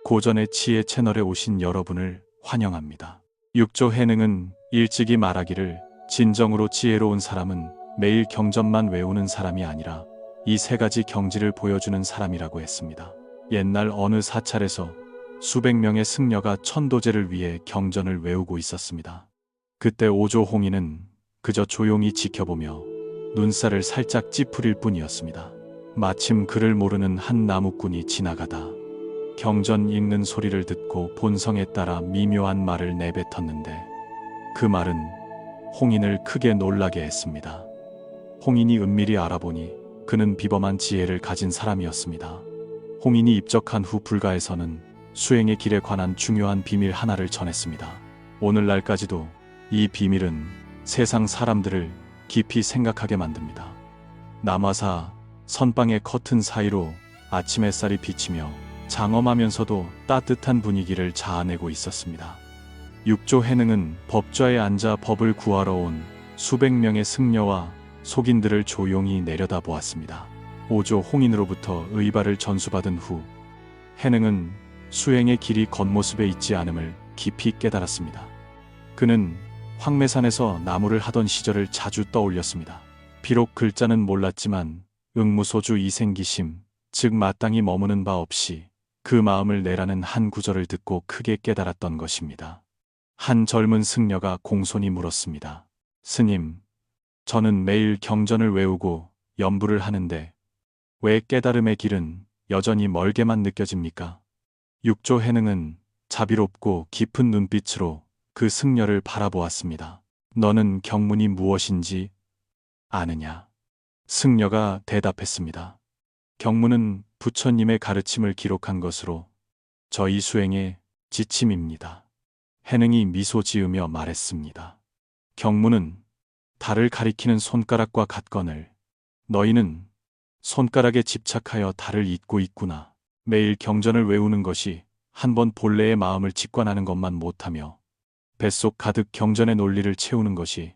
고전의 지혜 채널에 오신 여러분을 환영합니다. 육조 해능은 일찍이 말하기를 진정으로 지혜로운 사람은 매일 경전만 외우는 사람이 아니라 이 세 가지 경지를 보여주는 사람이라고 했습니다. 옛날 어느 사찰에서 수백 명의 승려가 천도제를 위해 경전을 외우고 있었습니다. 그때 오조홍인은 그저 조용히 지켜보며 눈살을 살짝 찌푸릴 뿐이었습니다. 마침 그를 모르는 한 나무꾼이 지나가다 경전 읽는 소리를 듣고 본성에 따라 미묘한 말을 내뱉었는데 그 말은 홍인을 크게 놀라게 했습니다. 홍인이 은밀히 알아보니 그는 비범한 지혜를 가진 사람이었습니다. 홍인이 입적한 후 불가에서는 수행의 길에 관한 중요한 비밀 하나를 전했습니다. 오늘날까지도 이 비밀은 세상 사람들을 깊이 생각하게 만듭니다. 남화사 선방의 커튼 사이로 아침 햇살이 비치며 장엄하면서도 따뜻한 분위기를 자아내고 있었습니다. 육조 해능은 법좌에 앉아 법을 구하러 온 수백 명의 승려와 속인들을 조용히 내려다보았습니다. 오조 홍인으로부터 의발을 전수받은 후 해능은 수행의 길이 겉모습에 있지 않음을 깊이 깨달았습니다. 그는 황매산에서 나무를 하던 시절을 자주 떠올렸습니다. 비록 글자는 몰랐지만 응무소주 이생기심, 즉 마땅히 머무는 바 없이 그 마음을 내라는 한 구절을 듣고 크게 깨달았던 것입니다. 한 젊은 승려가 공손히 물었습니다. 스님, 저는 매일 경전을 외우고 연부를 하는데 왜 깨달음의 길은 여전히 멀게만 느껴집니까? 육조 해능은 자비롭고 깊은 눈빛으로 그 승려를 바라보았습니다. 너는 경문이 무엇인지 아느냐? 승려가 대답했습니다. 경문은 부처님의 가르침을 기록한 것으로 저희 수행의 지침입니다. 해능이 미소 지으며 말했습니다. 경문은 달을 가리키는 손가락과 같거늘 너희는 손가락에 집착하여 달을 잊고 있구나. 매일 경전을 외우는 것이 한 번 본래의 마음을 직관하는 것만 못하며 뱃속 가득 경전의 논리를 채우는 것이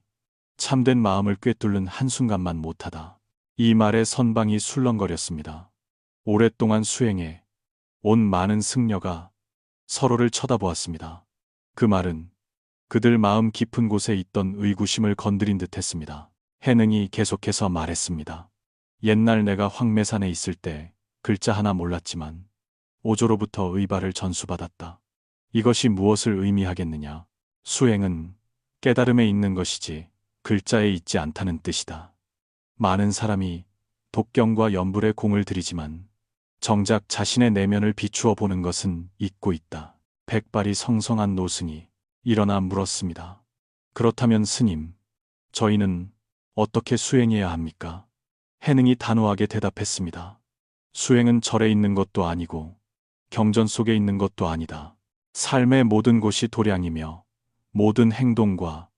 참된 마음을 꿰뚫는 한순간만 못하다. 이 말에 선방이 술렁거렸습니다. 오랫동안 수행해 온 많은 승려가 서로를 쳐다보았습니다. 그 말은 그들 마음 깊은 곳에 있던 의구심을 건드린 듯 했습니다. 해능이 계속해서 말했습니다. 옛날 내가 황매산에 있을 때 글자 하나 몰랐지만 오조로부터 의발을 전수받았다. 이것이 무엇을 의미하겠느냐? 수행은 깨달음에 있는 것이지 글자에 있지 않다는 뜻이다. 많은 사람이 독경과 연불에 공을 들이지만 정작 자신의 내면을 비추어 보는 것은 잊고 있다. 백발이 성성한 노승이 일어나 물었습니다. 그렇다면 스님, 저희는 어떻게 수행해야 합니까? 해능이 단호하게 대답했습니다. 수행은 절에 있는 것도 아니고 경전 속에 있는 것도 아니다. 삶의 모든 곳이 도량이며 모든 행동과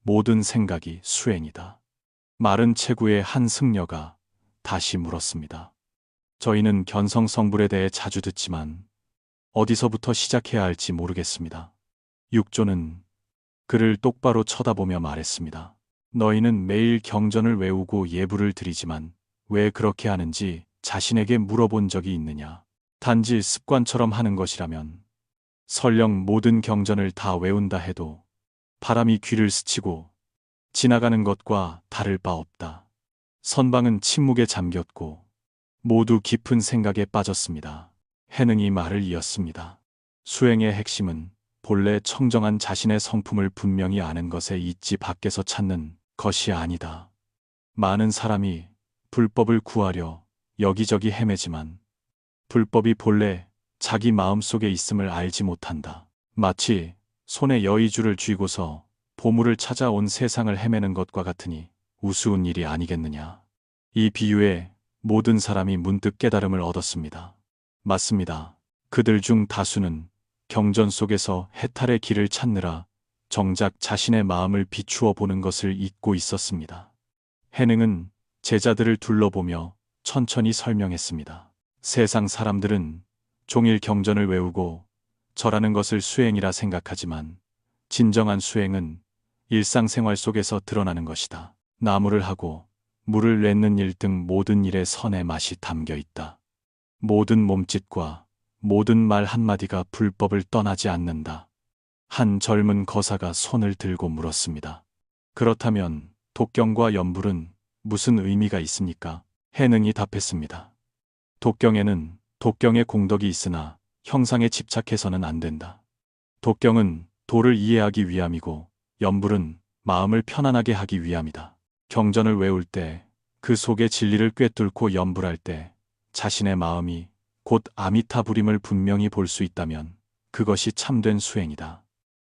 모든 생각이 수행이다. 마른 체구의 한 승려가 다시 물었습니다. 저희는 견성성불에 대해 자주 듣지만 어디서부터 시작해야 할지 모르겠습니다. 육조는 그를 똑바로 쳐다보며 말했습니다. 너희는 매일 경전을 외우고 예불을 드리지만 왜 그렇게 하는지 자신에게 물어본 적이 있느냐? 단지 습관처럼 하는 것이라면 설령 모든 경전을 다 외운다 해도 바람이 귀를 스치고 지나가는 것과 다를 바 없다. 선방은 침묵에 잠겼고 모두 깊은 생각에 빠졌습니다. 해능이 말을 이었습니다. 수행의 핵심은 본래 청정한 자신의 성품을 분명히 아는 것에 있지 밖에서 찾는 것이 아니다. 많은 사람이 불법을 구하려 여기저기 헤매지만 불법이 본래 자기 마음속에 있음을 알지 못한다. 마치 손에 여의주를 쥐고서 보물을 찾아온 세상을 헤매는 것과 같으니 우스운 일이 아니겠느냐. 이 비유에 모든 사람이 문득 깨달음을 얻었습니다. 맞습니다. 그들 중 다수는 경전 속에서 해탈의 길을 찾느라 정작 자신의 마음을 비추어 보는 것을 잊고 있었습니다. 해능은 제자들을 둘러보며 천천히 설명했습니다. 세상 사람들은 종일 경전을 외우고 절하는 것을 수행이라 생각하지만 진정한 수행은 일상생활 속에서 드러나는 것이다. 나무를 하고 물을 내는 일 등 모든 일에 선의 맛이 담겨 있다. 모든 몸짓과 모든 말 한마디가 불법을 떠나지 않는다. 한 젊은 거사가 손을 들고 물었습니다. 그렇다면 독경과 연불은 무슨 의미가 있습니까? 해능이 답했습니다. 독경의 공덕이 있으나 형상에 집착해서는 안 된다. 독경은 도를 이해하기 위함이고 연불은 마음을 편안하게 하기 위함이다. 경전을 외울 때 그 속의 진리를 꿰뚫고 연불할 때 자신의 마음이 곧 아미타불임을 분명히 볼 수 있다면 그것이 참된 수행이다.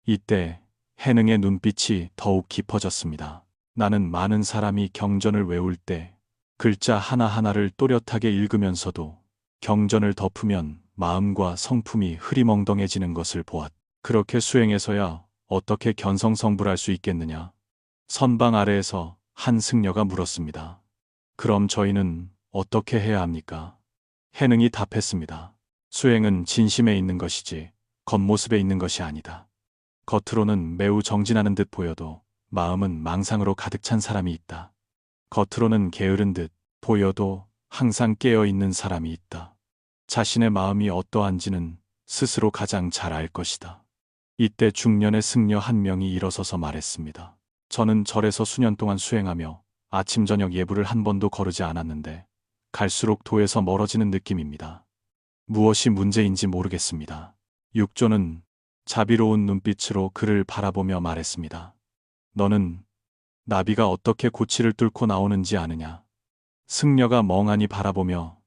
이때 해능의 눈빛이 더욱 깊어졌습니다. 나는 많은 사람이 경전을 외울 때 글자 하나하나를 또렷하게 읽으면서도 경전을 덮으면 마음과 성품이 흐리멍덩해지는 것을 보았다. 그렇게 수행해서야 어떻게 견성성불할 수 있겠느냐? 선방 아래에서 한 승려가 물었습니다. 그럼 저희는 어떻게 해야 합니까? 해능이 답했습니다. 수행은 진심에 있는 것이지 겉모습에 있는 것이 아니다. 겉으로는 매우 정진하는 듯 보여도 마음은 망상으로 가득 찬 사람이 있다. 겉으로는 게으른 듯 보여도 항상 깨어있는 사람이 있다. 자신의 마음이 어떠한지는 스스로 가장 잘 알 것이다. 이때 중년의 승려 한 명이 일어서서 말했습니다. 저는 절에서 수년 동안 수행하며 아침 저녁 예불을 한 번도 거르지 않았는데 갈수록 도에서 멀어지는 느낌입니다. 무엇이 문제인지 모르겠습니다. 육조는 자비로운 눈빛으로 그를 바라보며 말했습니다. 너는 나비가 어떻게 고치를 뚫고 나오는지 아느냐? 승려가 멍하니 바라보며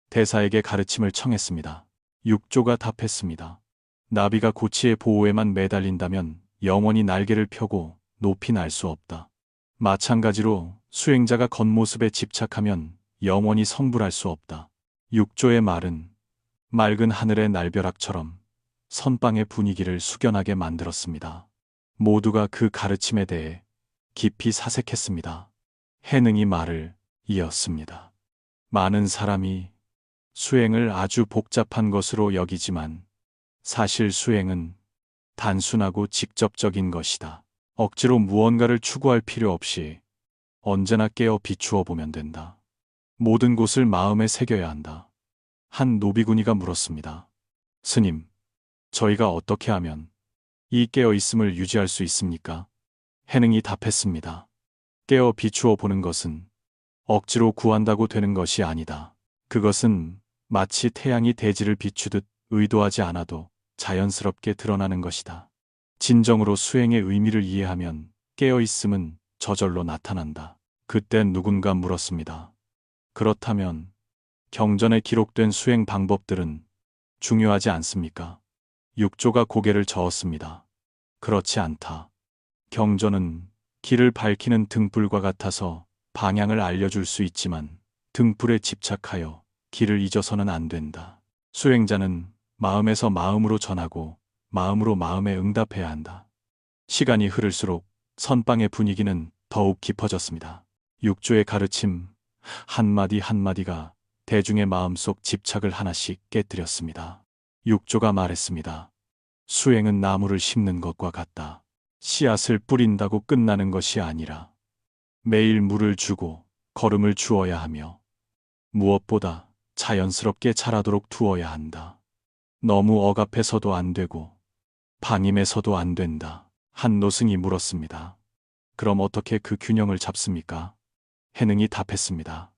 대사에게 가르침을 청했습니다. 육조가 답했습니다. 나비가 고치의 보호에만 매달린다면 영원히 날개를 펴고 높이 날 수 없다. 마찬가지로 수행자가 겉모습에 집착하면 영원히 성불할 수 없다. 육조의 말은 맑은 하늘의 날벼락처럼 선방의 분위기를 숙연하게 만들었습니다. 모두가 그 가르침에 대해 깊이 사색했습니다. 해능이 말을 이었습니다. 많은 사람이 수행을 아주 복잡한 것으로 여기지만 사실 수행은 단순하고 직접적인 것이다. 억지로 무언가를 추구할 필요 없이 언제나 깨어 비추어 보면 된다. 모든 곳을 마음에 새겨야 한다. 한 노비구니가 물었습니다. 스님, 저희가 어떻게 하면 이 깨어 있음을 유지할 수 있습니까? 해능이 답했습니다. 깨어 비추어 보는 것은 억지로 구한다고 되는 것이 아니다. 그것은 마치 태양이 대지를 비추듯 의도하지 않아도 자연스럽게 드러나는 것이다. 진정으로 수행의 의미를 이해하면 깨어있음은 저절로 나타난다. 그땐 누군가 물었습니다. 그렇다면 경전에 기록된 수행 방법들은 중요하지 않습니까? 육조가 고개를 저었습니다. 그렇지 않다. 경전은 길을 밝히는 등불과 같아서 방향을 알려줄 수 있지만 등불에 집착하여 길을 잊어서는 안 된다. 수행자는 마음에서 마음으로 전하고 마음으로 마음에 응답해야 한다. 시간이 흐를수록 선방의 분위기는 더욱 깊어졌습니다. 육조의 가르침 한마디 한마디가 대중의 마음속 집착을 하나씩 깨뜨렸습니다. 육조가 말했습니다. 수행은 나무를 심는 것과 같다. 씨앗을 뿌린다고 끝나는 것이 아니라 매일 물을 주고 거름을 주어야 하며 무엇보다 자연스럽게 자라도록 두어야 한다. 너무 억압해서도 안 되고 방임해서도 안 된다. 한 노승이 물었습니다. 그럼 어떻게 그 균형을 잡습니까? 해능이 답했습니다.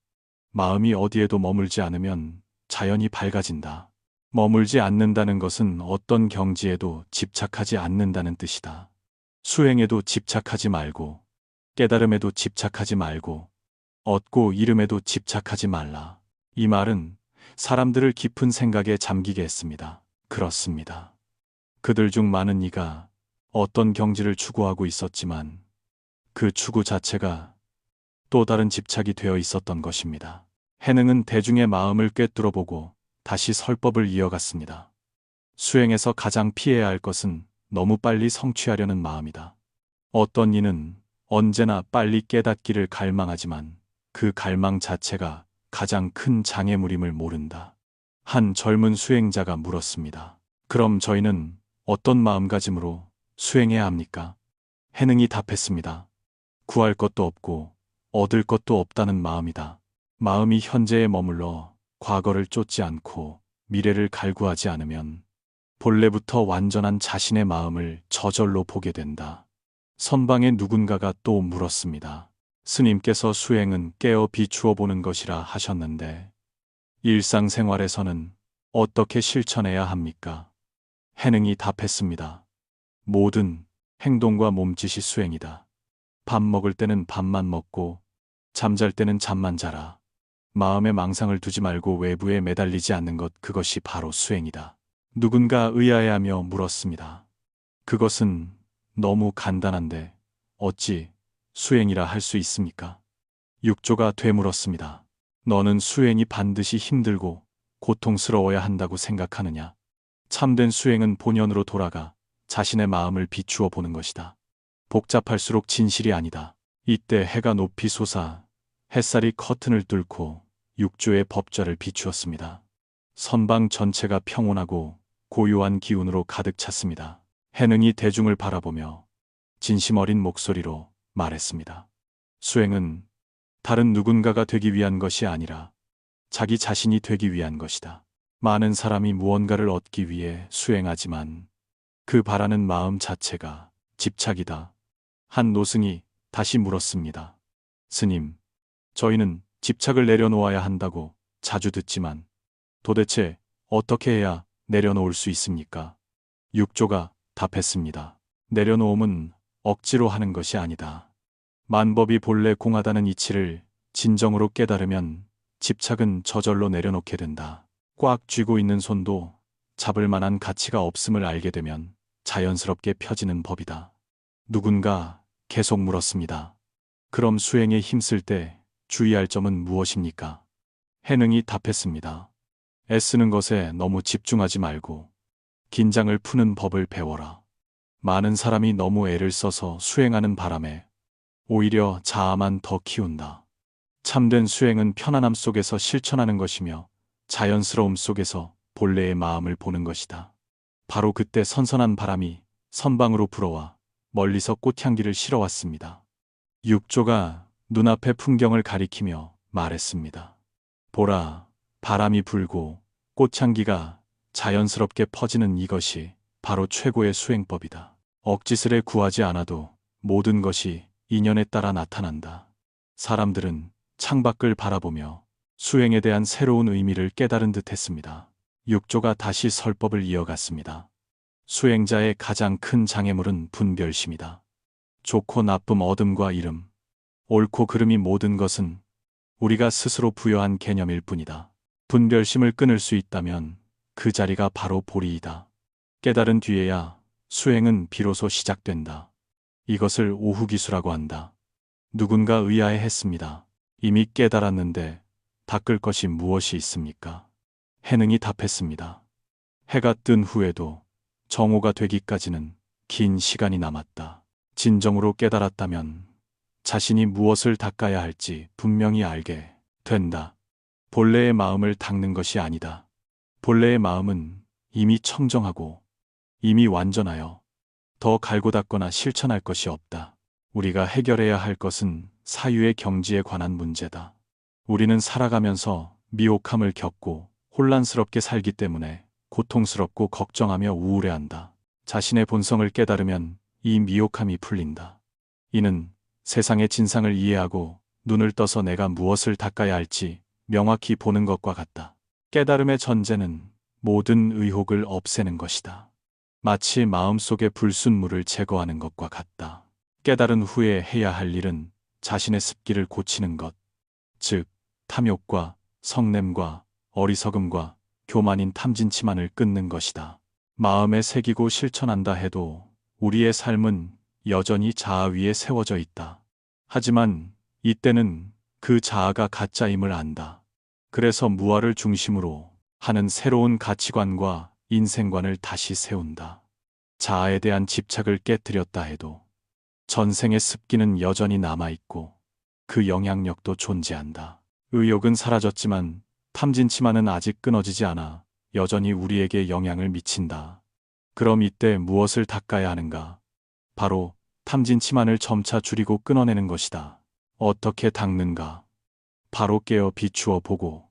마음이 어디에도 머물지 않으면 자연히 밝아진다. 머물지 않는다는 것은 어떤 경지에도 집착하지 않는다는 뜻이다. 수행에도 집착하지 말고 깨달음에도 집착하지 말고 얻고 이름에도 집착하지 말라. 이 말은 사람들을 깊은 생각에 잠기게 했습니다. 그렇습니다. 그들 중 많은 이가 어떤 경지를 추구하고 있었지만 그 추구 자체가 또 다른 집착이 되어 있었던 것입니다. 해능은 대중의 마음을 꿰뚫어보고 다시 설법을 이어갔습니다. 수행에서 가장 피해야 할 것은 너무 빨리 성취하려는 마음이다. 어떤 이는 언제나 빨리 깨닫기를 갈망하지만 그 갈망 자체가 가장 큰 장애물임을 모른다. 한 젊은 수행자가 물었습니다. 그럼 저희는 어떤 마음가짐으로 수행해야 합니까? 해능이 답했습니다. 구할 것도 없고 얻을 것도 없다는 마음이다. 마음이 현재에 머물러 과거를 쫓지 않고 미래를 갈구하지 않으면 본래부터 완전한 자신의 마음을 저절로 보게 된다. 선방에 누군가가 또 물었습니다. 스님께서 수행은 깨어 비추어 보는 것이라 하셨는데 일상생활에서는 어떻게 실천해야 합니까? 해능이 답했습니다. 모든 행동과 몸짓이 수행이다. 밥 먹을 때는 밥만 먹고 잠잘 때는 잠만 자라. 마음에 망상을 두지 말고 외부에 매달리지 않는 것, 그것이 바로 수행이다. 누군가 의아해하며 물었습니다. 그것은 너무 간단한데 어찌 수행이라 할 수 있습니까? 육조가 되물었습니다. 너는 수행이 반드시 힘들고 고통스러워야 한다고 생각하느냐? 참된 수행은 본연으로 돌아가 자신의 마음을 비추어 보는 것이다. 복잡할수록 진실이 아니다. 이때 해가 높이 솟아 햇살이 커튼을 뚫고 육조의 법좌를 비추었습니다. 선방 전체가 평온하고 고요한 기운으로 가득 찼습니다. 해능이 대중을 바라보며 진심 어린 목소리로 말했습니다. 수행은 다른 누군가가 되기 위한 것이 아니라 자기 자신이 되기 위한 것이다. 많은 사람이 무언가를 얻기 위해 수행하지만 그 바라는 마음 자체가 집착이다. 한 노승이 다시 물었습니다. 스님, 저희는 집착을 내려놓아야 한다고 자주 듣지만 도대체 어떻게 해야 내려놓을 수 있습니까? 육조가 답했습니다. 내려놓음은 억지로 하는 것이 아니다. 만법이 본래 공하다는 이치를 진정으로 깨달으면 집착은 저절로 내려놓게 된다. 꽉 쥐고 있는 손도 잡을 만한 가치가 없음을 알게 되면 자연스럽게 펴지는 법이다. 누군가 계속 물었습니다. 그럼 수행에 힘쓸 때 주의할 점은 무엇입니까? 해능이 답했습니다. 애쓰는 것에 너무 집중하지 말고 긴장을 푸는 법을 배워라. 많은 사람이 너무 애를 써서 수행하는 바람에 오히려 자아만 더 키운다. 참된 수행은 편안함 속에서 실천하는 것이며 자연스러움 속에서 본래의 마음을 보는 것이다. 바로 그때 선선한 바람이 선방으로 불어와 멀리서 꽃향기를 실어왔습니다. 육조가 눈앞의 풍경을 가리키며 말했습니다. 보라, 바람이 불고 꽃향기가 자연스럽게 퍼지는 이것이 바로 최고의 수행법이다. 억지스레 구하지 않아도 모든 것이 인연에 따라 나타난다. 사람들은 창밖을 바라보며 수행에 대한 새로운 의미를 깨달은 듯 했습니다. 육조가 다시 설법을 이어갔습니다. 수행자의 가장 큰 장애물은 분별심이다. 좋고 나쁨, 어둠과 이름, 옳고 그름이 모든 것은 우리가 스스로 부여한 개념일 뿐이다. 분별심을 끊을 수 있다면 그 자리가 바로 보리이다. 깨달은 뒤에야 수행은 비로소 시작된다. 이것을 오후기수라고 한다. 누군가 의아해했습니다. 이미 깨달았는데 닦을 것이 무엇이 있습니까? 해능이 답했습니다. 해가 뜬 후에도 정오가 되기까지는 긴 시간이 남았다. 진정으로 깨달았다면 자신이 무엇을 닦아야 할지 분명히 알게 된다. 본래의 마음을 닦는 것이 아니다. 본래의 마음은 이미 청정하고 이미 완전하여 더 갈고 닦거나 실천할 것이 없다. 우리가 해결해야 할 것은 사유의 경지에 관한 문제다. 우리는 살아가면서 미혹함을 겪고 혼란스럽게 살기 때문에 고통스럽고 걱정하며 우울해한다. 자신의 본성을 깨달으면 이 미혹함이 풀린다. 이는 세상의 진상을 이해하고 눈을 떠서 내가 무엇을 닦아야 할지 명확히 보는 것과 같다. 깨달음의 전제는 모든 의혹을 없애는 것이다. 마치 마음속의 불순물을 제거하는 것과 같다. 깨달은 후에 해야 할 일은 자신의 습기를 고치는 것, 즉 탐욕과 성냄과 어리석음과 교만인 탐진치만을 끊는 것이다. 마음에 새기고 실천한다 해도 우리의 삶은 여전히 자아 위에 세워져 있다. 하지만 이때는 그 자아가 가짜임을 안다. 그래서 무아를 중심으로 하는 새로운 가치관과 인생관을 다시 세운다. 자아에 대한 집착을 깨뜨렸다 해도 전생의 습기는 여전히 남아있고 그 영향력도 존재한다. 의욕은 사라졌지만 탐진치만은 아직 끊어지지 않아 여전히 우리에게 영향을 미친다. 그럼 이때 무엇을 닦아야 하는가? 바로 탐진치만을 점차 줄이고 끊어내는 것이다. 어떻게 닦는가? 바로 깨어 비추어 보고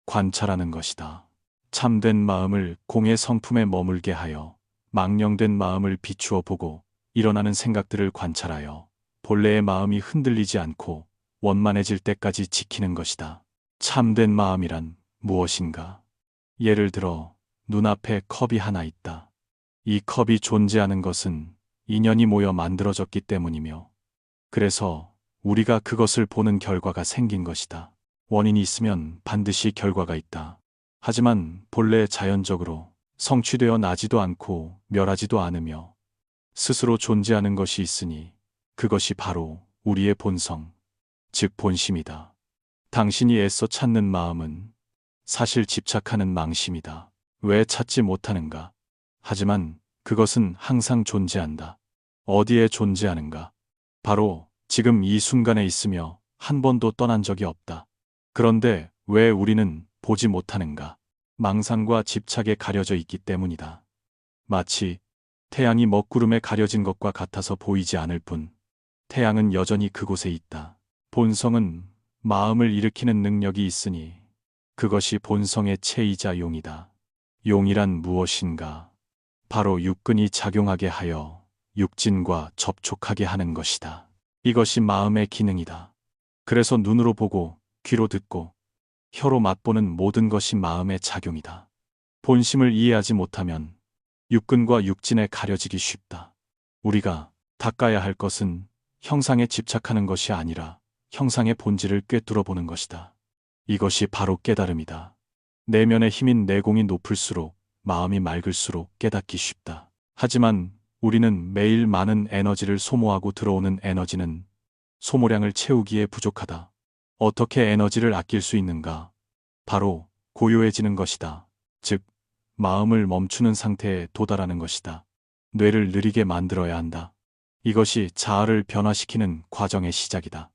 관찰하는 것이다. 참된 마음을 공의 성품에 머물게 하여 망령된 마음을 비추어 보고 일어나는 생각들을 관찰하여 본래의 마음이 흔들리지 않고 원만해질 때까지 지키는 것이다. 참된 마음이란 무엇인가? 예를 들어 눈앞에 컵이 하나 있다. 이 컵이 존재하는 것은 인연이 모여 만들어졌기 때문이며 그래서 우리가 그것을 보는 결과가 생긴 것이다. 원인이 있으면 반드시 결과가 있다. 하지만 본래 자연적으로 성취되어 나지도 않고 멸하지도 않으며 스스로 존재하는 것이 있으니 그것이 바로 우리의 본성, 즉 본심이다. 당신이 애써 찾는 마음은 사실 집착하는 망심이다. 왜 찾지 못하는가? 하지만 그것은 항상 존재한다. 어디에 존재하는가? 바로 지금 이 순간에 있으며 한 번도 떠난 적이 없다. 그런데 왜 우리는 보지 못하는가? 망상과 집착에 가려져 있기 때문이다. 마치 태양이 먹구름에 가려진 것과 같아서 보이지 않을 뿐 태양은 여전히 그곳에 있다. 본성은 마음을 일으키는 능력이 있으니 그것이 본성의 체이자 용이다. 용이란 무엇인가? 바로 육근이 작용하게 하여 육진과 접촉하게 하는 것이다. 이것이 마음의 기능이다. 그래서 눈으로 보고 귀로 듣고 혀로 맛보는 모든 것이 마음의 작용이다. 본심을 이해하지 못하면 육근과 육진에 가려지기 쉽다. 우리가 닦아야 할 것은 형상에 집착하는 것이 아니라 형상의 본질을 꿰뚫어 보는 것이다. 이것이 바로 깨달음이다. 내면의 힘인 내공이 높을수록 마음이 맑을수록 깨닫기 쉽다. 하지만 우리는 매일 많은 에너지를 소모하고 들어오는 에너지는 소모량을 채우기에 부족하다. 어떻게 에너지를 아낄 수 있는가? 바로 고요해지는 것이다. 즉, 마음을 멈추는 상태에 도달하는 것이다. 뇌를 느리게 만들어야 한다. 이것이 자아를 변화시키는 과정의 시작이다.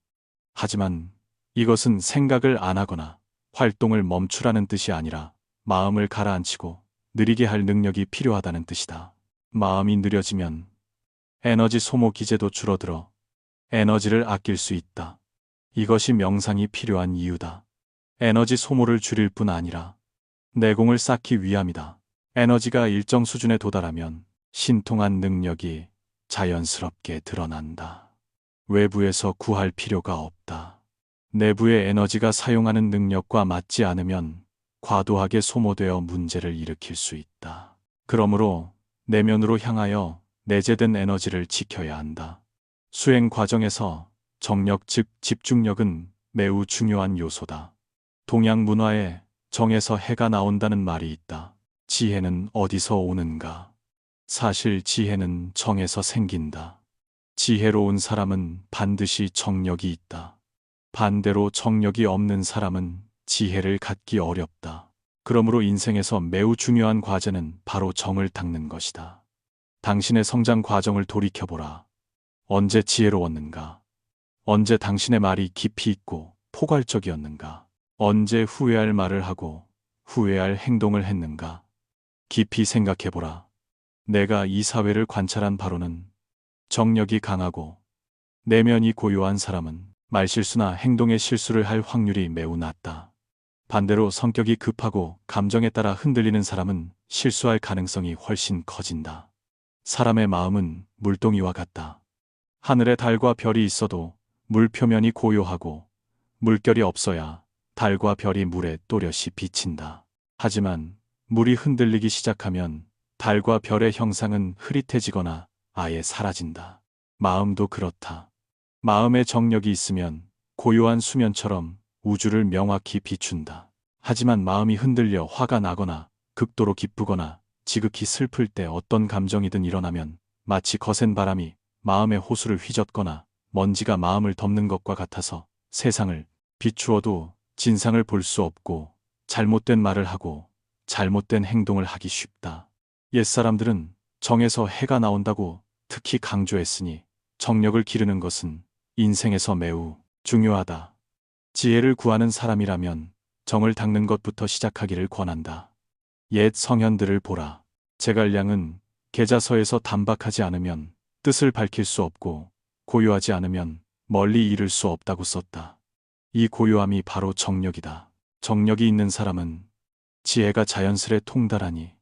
하지만 이것은 생각을 안 하거나 활동을 멈추라는 뜻이 아니라 마음을 가라앉히고 느리게 할 능력이 필요하다는 뜻이다. 마음이 느려지면 에너지 소모 기제도 줄어들어 에너지를 아낄 수 있다. 이것이 명상이 필요한 이유다. 에너지 소모를 줄일 뿐 아니라 내공을 쌓기 위함이다. 에너지가 일정 수준에 도달하면 신통한 능력이 자연스럽게 드러난다. 외부에서 구할 필요가 없다. 내부의 에너지가 사용하는 능력과 맞지 않으면 과도하게 소모되어 문제를 일으킬 수 있다. 그러므로 내면으로 향하여 내재된 에너지를 지켜야 한다. 수행 과정에서 정력 즉 집중력은 매우 중요한 요소다. 동양 문화에 정에서 해가 나온다는 말이 있다. 지혜는 어디서 오는가? 사실 지혜는 정에서 생긴다. 지혜로운 사람은 반드시 정력이 있다. 반대로 정력이 없는 사람은 지혜를 갖기 어렵다. 그러므로 인생에서 매우 중요한 과제는 바로 정을 닦는 것이다. 당신의 성장 과정을 돌이켜보라. 언제 지혜로웠는가? 언제 당신의 말이 깊이 있고 포괄적이었는가? 언제 후회할 말을 하고 후회할 행동을 했는가? 깊이 생각해보라. 내가 이 사회를 관찰한 바로는 정력이 강하고 내면이 고요한 사람은 말실수나 행동의 실수를 할 확률이 매우 낮다. 반대로 성격이 급하고 감정에 따라 흔들리는 사람은 실수할 가능성이 훨씬 커진다. 사람의 마음은 물동이와 같다. 하늘에 달과 별이 있어도 물 표면이 고요하고 물결이 없어야 달과 별이 물에 또렷이 비친다. 하지만 물이 흔들리기 시작하면 달과 별의 형상은 흐릿해지거나 아예 사라진다. 마음도 그렇다. 마음의 정력이 있으면 고요한 수면처럼 우주를 명확히 비춘다. 하지만 마음이 흔들려 화가 나거나 극도로 기쁘거나 지극히 슬플 때 어떤 감정이든 일어나면 마치 거센 바람이 마음의 호수를 휘젓거나 먼지가 마음을 덮는 것과 같아서 세상을 비추어도 진상을 볼 수 없고 잘못된 말을 하고 잘못된 행동을 하기 쉽다. 옛사람들은 정에서 해가 나온다고 특히 강조했으니 정력을 기르는 것은 인생에서 매우 중요하다. 지혜를 구하는 사람이라면 정을 닦는 것부터 시작하기를 권한다. 옛 성현들을 보라. 제갈량은 계자서에서 단박하지 않으면 뜻을 밝힐 수 없고 고요하지 않으면 멀리 이를 수 없다고 썼다. 이 고요함이 바로 정력이다. 정력이 있는 사람은 지혜가 자연스레 통달하니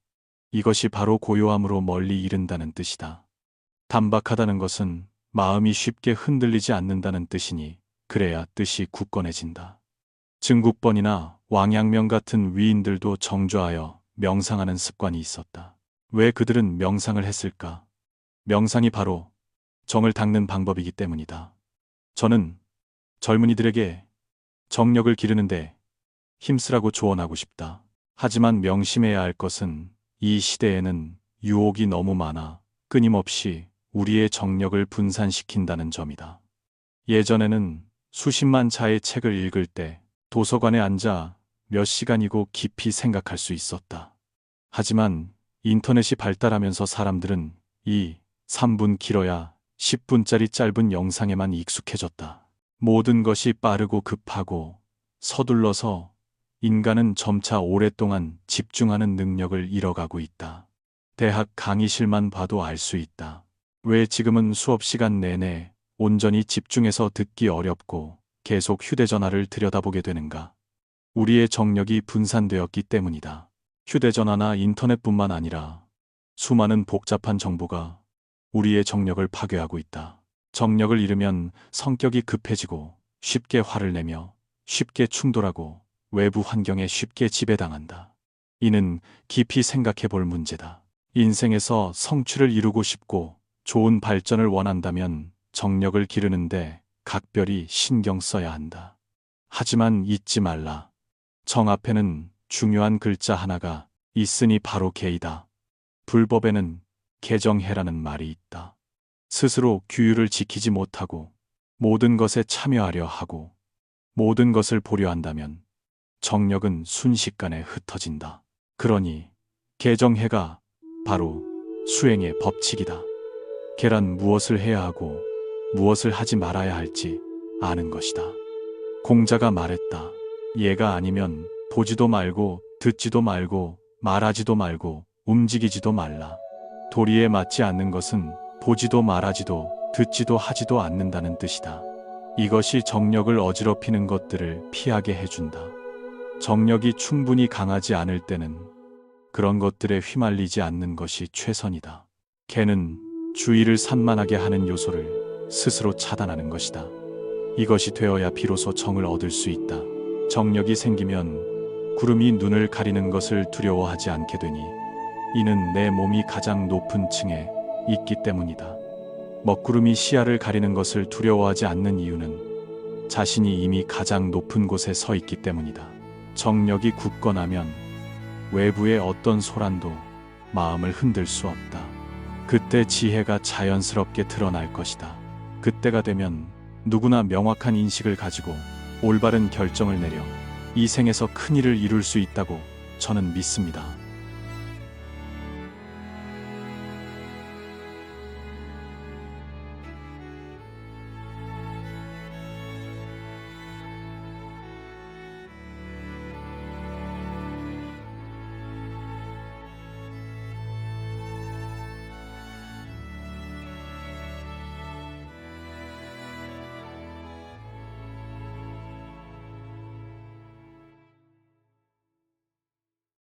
이것이 바로 고요함으로 멀리 이른다는 뜻이다. 단박하다는 것은 마음이 쉽게 흔들리지 않는다는 뜻이니 그래야 뜻이 굳건해진다. 증국번이나 왕양명 같은 위인들도 정조하여 명상하는 습관이 있었다. 왜 그들은 명상을 했을까? 명상이 바로 정을 닦는 방법이기 때문이다. 저는 젊은이들에게 정력을 기르는데 힘쓰라고 조언하고 싶다. 하지만 명심해야 할 것은 이 시대에는 유혹이 너무 많아 끊임없이 우리의 정력을 분산시킨다는 점이다. 예전에는 수십만 자의 책을 읽을 때 도서관에 앉아 몇 시간이고 깊이 생각할 수 있었다. 하지만 인터넷이 발달하면서 사람들은 3분 길어야 10분짜리 짧은 영상에만 익숙해졌다. 모든 것이 빠르고 급하고 서둘러서 인간은 점차 오랫동안 집중하는 능력을 잃어가고 있다. 대학 강의실만 봐도 알 수 있다. 왜 지금은 수업 시간 내내 온전히 집중해서 듣기 어렵고 계속 휴대전화를 들여다보게 되는가? 우리의 정력이 분산되었기 때문이다. 휴대전화나 인터넷뿐만 아니라 수많은 복잡한 정보가 우리의 정력을 파괴하고 있다. 정력을 잃으면 성격이 급해지고 쉽게 화를 내며 쉽게 충돌하고 외부 환경에 쉽게 지배당한다. 이는 깊이 생각해 볼 문제다. 인생에서 성취를 이루고 싶고 좋은 발전을 원한다면 정력을 기르는데 각별히 신경 써야 한다. 하지만 잊지 말라. 정 앞에는 중요한 글자 하나가 있으니 바로 계이다. 불법에는 개정해라는 말이 있다. 스스로 규율을 지키지 못하고 모든 것에 참여하려 하고 모든 것을 보려 한다면 정력은 순식간에 흩어진다. 그러니 개정해가 바로 수행의 법칙이다. 계란 무엇을 해야 하고 무엇을 하지 말아야 할지 아는 것이다. 공자가 말했다. 얘가 아니면 보지도 말고 듣지도 말고 말하지도 말고 움직이지도 말라. 도리에 맞지 않는 것은 보지도 말하지도 듣지도 하지도 않는다는 뜻이다. 이것이 정력을 어지럽히는 것들을 피하게 해준다. 정력이 충분히 강하지 않을 때는 그런 것들에 휘말리지 않는 것이 최선이다. 개는 주의를 산만하게 하는 요소를 스스로 차단하는 것이다. 이것이 되어야 비로소 정을 얻을 수 있다. 정력이 생기면 구름이 눈을 가리는 것을 두려워하지 않게 되니 이는 내 몸이 가장 높은 층에 있기 때문이다. 먹구름이 시야를 가리는 것을 두려워하지 않는 이유는 자신이 이미 가장 높은 곳에 서 있기 때문이다. 정력이 굳건하면 외부의 어떤 소란도 마음을 흔들 수 없다. 그때 지혜가 자연스럽게 드러날 것이다. 그때가 되면 누구나 명확한 인식을 가지고 올바른 결정을 내려 이 생에서 큰 일을 이룰 수 있다고 저는 믿습니다.